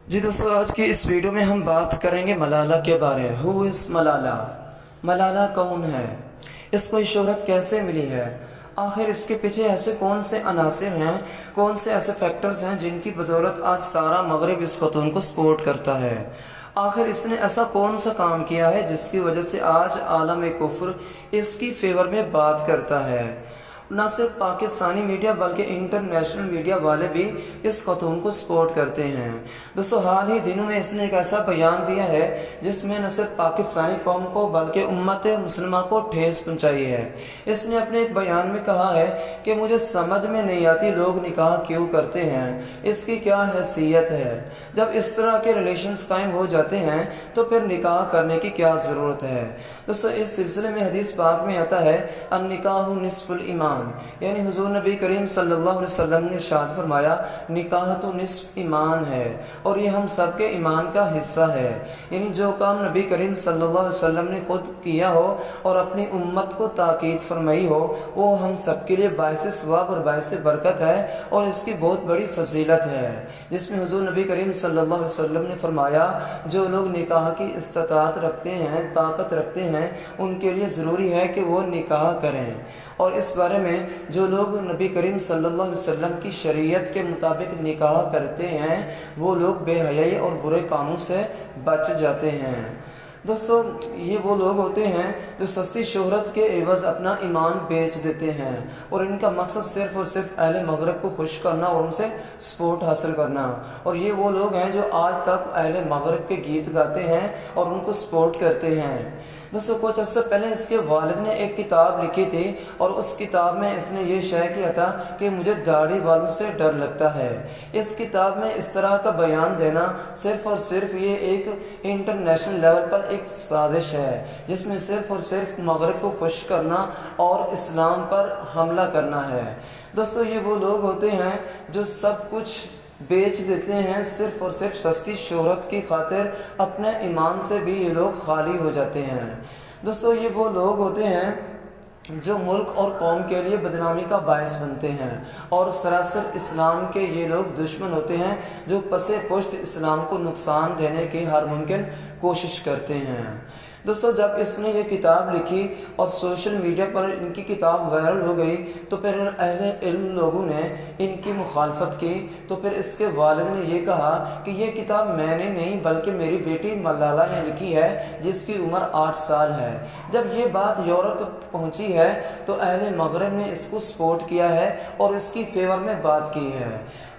जी दोस्तों, आज की इस वीडियो में हम बात करेंगे मलाला के बारे में। Who is Malala? मलाला कौन है? इसको ये शोहरत कैसे मिली है? आखिर इसके पीछे ऐसे कौन से अनासिर हैं, कौन से ऐसे फैक्टर्स हैं जिनकी बदौलत आज सारा मगरब इस खतून को सपोर्ट करता है? आखिर इसने ऐसा कौन सा काम किया है जिसकी वजह से आज आलम कुफ्र इसकी फेवर में बात करता है? न सिर्फ पाकिस्तानी मीडिया बल्कि इंटरनेशनल मीडिया वाले भी इस खतून को सपोर्ट करते हैं। दोस्तों, हाल ही दिनों में इसने एक ऐसा बयान दिया है जिसमें न सिर्फ पाकिस्तानी कौम को बल्कि उम्मत मुस्लिमा को ठेस पहुंचाई है। इसने अपने एक बयान में कहा है कि मुझे समझ में नहीं आती लोग निकाह क्यों करते हैं, इसकी क्या हैसियत है। जब इस तरह के रिलेशंस कायम हो जाते हैं तो फिर निकाह करने की क्या ज़रूरत है। दोस्तों, इस सिलसिले में हदीस पाक में आता है अन्निकाहु निस्फुल ईमान, यानी हुजूर नबी करीम सल्लल्लाहु अलैहि वसल्लम ने इरशाद फरमाया निकाह तो निस्फ ईमान है और ये हम सब के ईमान का हिस्सा है। यानी जो काम नबी करीम सल्लल्लाहु अलैहि वसल्लम ने खुद किया हो और अपनी उम्मत को ताकीद फरमाई हो वो हम सब के लिए बाइस सवाब और बाइस बरकत है और इसकी बहुत बड़ी फजीलत है, जिसमें हुजूर नबी करीम सल्लल्लाहु अलैहि वसल्लम ने फरमाया जो लोग निकाह की इस्तात रखते हैं, ताकत रखते हैं, उनके लिए ज़रूरी है कि वो निकाह करें। और इस बारे में जो लोग नबी करीम सल्लल्लाहु अलैहि वसल्लम की शरीयत के मुताबिक निकाह करते हैं वो लोग बेहयाई और बुरे कामों से बच जाते हैं। दोस्तों, ये वो लोग होते हैं जो सस्ती शोहरत के एवज़ अपना ईमान बेच देते हैं और इनका मकसद सिर्फ़ और सिर्फ अहले मगरब को खुश करना और उनसे सपोर्ट हासिल करना। और ये वो लोग हैं जो आज तक अहले मगरब के गीत गाते हैं और उनको सपोर्ट करते हैं। दोस्तों, कुछ अर्से पहले इसके वालिद ने एक किताब लिखी थी और उस किताब में इसने ये शेयर किया था कि मुझे दाढ़ी वालों से डर लगता है। इस किताब में इस तरह का बयान देना सिर्फ और सिर्फ ये एक इंटरनेशनल लेवल पर एक साजिश है जिसमें सिर्फ और सिर्फ मगरब को खुश करना और इस्लाम पर हमला करना है। दोस्तों, ये वो लोग होते हैं जो सब कुछ बेच देते हैं सिर्फ और सिर्फ सस्ती शोहरत की खातिर, अपने ईमान से भी ये लोग खाली हो जाते हैं। दोस्तों, ये वो लोग होते हैं जो मुल्क और कौम के लिए बदनामी का बायस बनते हैं और सरासर इस्लाम के ये लोग दुश्मन होते हैं जो पसे पुश्त इस्लाम को नुकसान देने की हर मुमकिन कोशिश करते हैं। दोस्तों, जब इसने ये किताब लिखी और सोशल मीडिया पर इनकी किताब वायरल हो गई तो फिर अहले इल्म लोगों ने इनकी मुखालफत की। तो फिर इसके वालिद ने ये कहा कि ये किताब मैंने नहीं बल्कि मेरी बेटी मलाला ने लिखी है जिसकी उम्र 8 साल है। जब ये बात यूरोप तक पहुंची है तो अहले मगरब ने इसको सपोर्ट किया है और इसकी फेवर में बात की है।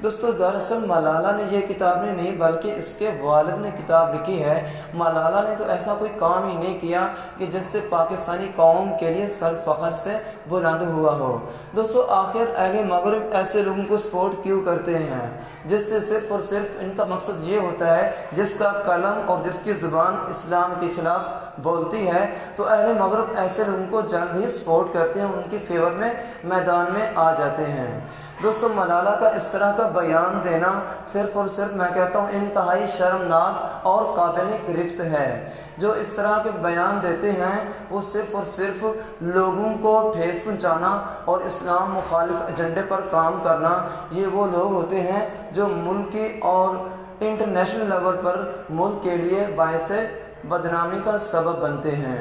दोस्तों, दरअसल मलाला ने ये किताब नहीं बल्कि इसके वालिद ने किताब लिखी है। मलाला ने तो ऐसा कोई काम ही नहीं किया कि जिससे पाकिस्तानी कौम के लिए सर फख्र से बुलंद हुआ हो। दोस्तों, आखिर अहले मगरब ऐसे लोगों को सपोर्ट क्यों करते हैं जिससे सिर्फ और सिर्फ इनका मकसद ये होता है जिसका कलम और जिसकी ज़ुबान इस्लाम के खिलाफ बोलती है तो अहले मगरब ऐसे लोगों को जल्द ही सपोर्ट करते हैं, उनकी फेवर में मैदान में आ जाते हैं। दोस्तों, मलाला का इस तरह का बयान देना सिर्फ और सिर्फ मैं कहता हूँ इंतहाई शर्मनाक और काबिल गिरफ्त है। जो इस तरह के बयान देते हैं वो सिर्फ और सिर्फ लोगों को ठेस पहुँचाना और इस्लाम मुखालिफ एजेंडे पर काम करना, ये वो लोग होते हैं जो मुल्की और इंटरनेशनल लेवल पर मुल्क के लिए बायस बदनामी का सबब बनते हैं।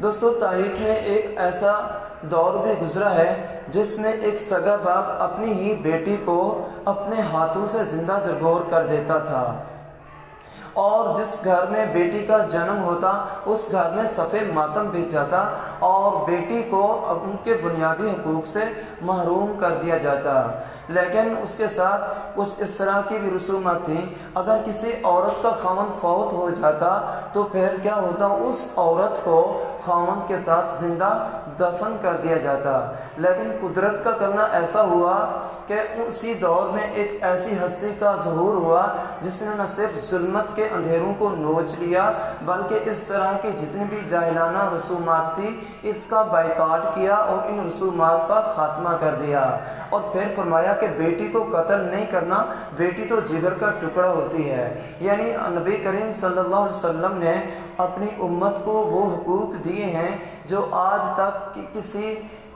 दोस्तों, तारीख में एक ऐसा दौर भी गुजरा है जिसमें एक सगा बाप अपनी ही बेटी को अपने हाथों से जिंदा दरगोर कर देता था और जिस घर में बेटी का जन्म होता उस घर में सफ़ेद मातम बीत जाता और बेटी को उनके बुनियादी हकूक़ से महरूम कर दिया जाता। लेकिन उसके साथ कुछ इस तरह की भी रसूमात थी, अगर किसी औरत का खामद फौत हो जाता तो फिर क्या होता, उस औरत को खामद के साथ ज़िंदा दफन कर दिया जाता। लेकिन कुदरत का करना ऐसा हुआ कि उसी दौर में एक ऐसी हस्ती का ज़हूर हुआ जिसने न सिर्फ जुल्मत के अंधेरों को नोच लिया बल्कि इस तरह की जितनी भी जाहिलाना रसूमात थी इसका बाइकाट किया और इन रसूमात का खात्मा कर दिया। और फिर फरमाया कि बेटी को कत्ल नहीं करना, बेटी तो जिगर का टुकड़ा होती है। यानी नबी करीम सल्लल्लाहु अलैहि वसल्लम ने अपनी उम्मत को वो हुकूक दिए हैं जो आज तक किसी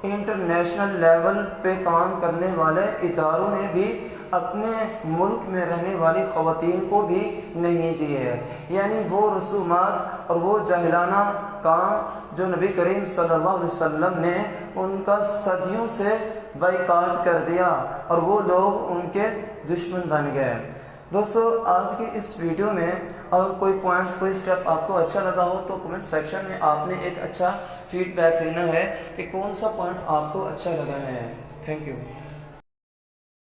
इंटरनेशनल लेवल पे काम करने वाले इदारों ने भी اپنے ملک میں رہنے والی خواتین کو بھی نہیں دی ہے۔ یعنی وہ رسومات اور وہ جاہلانہ کام جو نبی کریم صلی اللہ علیہ وسلم نے ان کا صدیوں سے بائیکاٹ کر دیا اور وہ لوگ ان کے دشمن بن گئے۔ دوستو آج کی اس ویڈیو میں اگر کوئی پوائنٹس کوئی سٹیپ آپ کو اچھا لگا ہو تو کمنٹ سیکشن میں آپ نے ایک اچھا فیڈ بیک دینا ہے کہ کون سا پوائنٹ آپ کو اچھا لگا ہے۔ Thank you.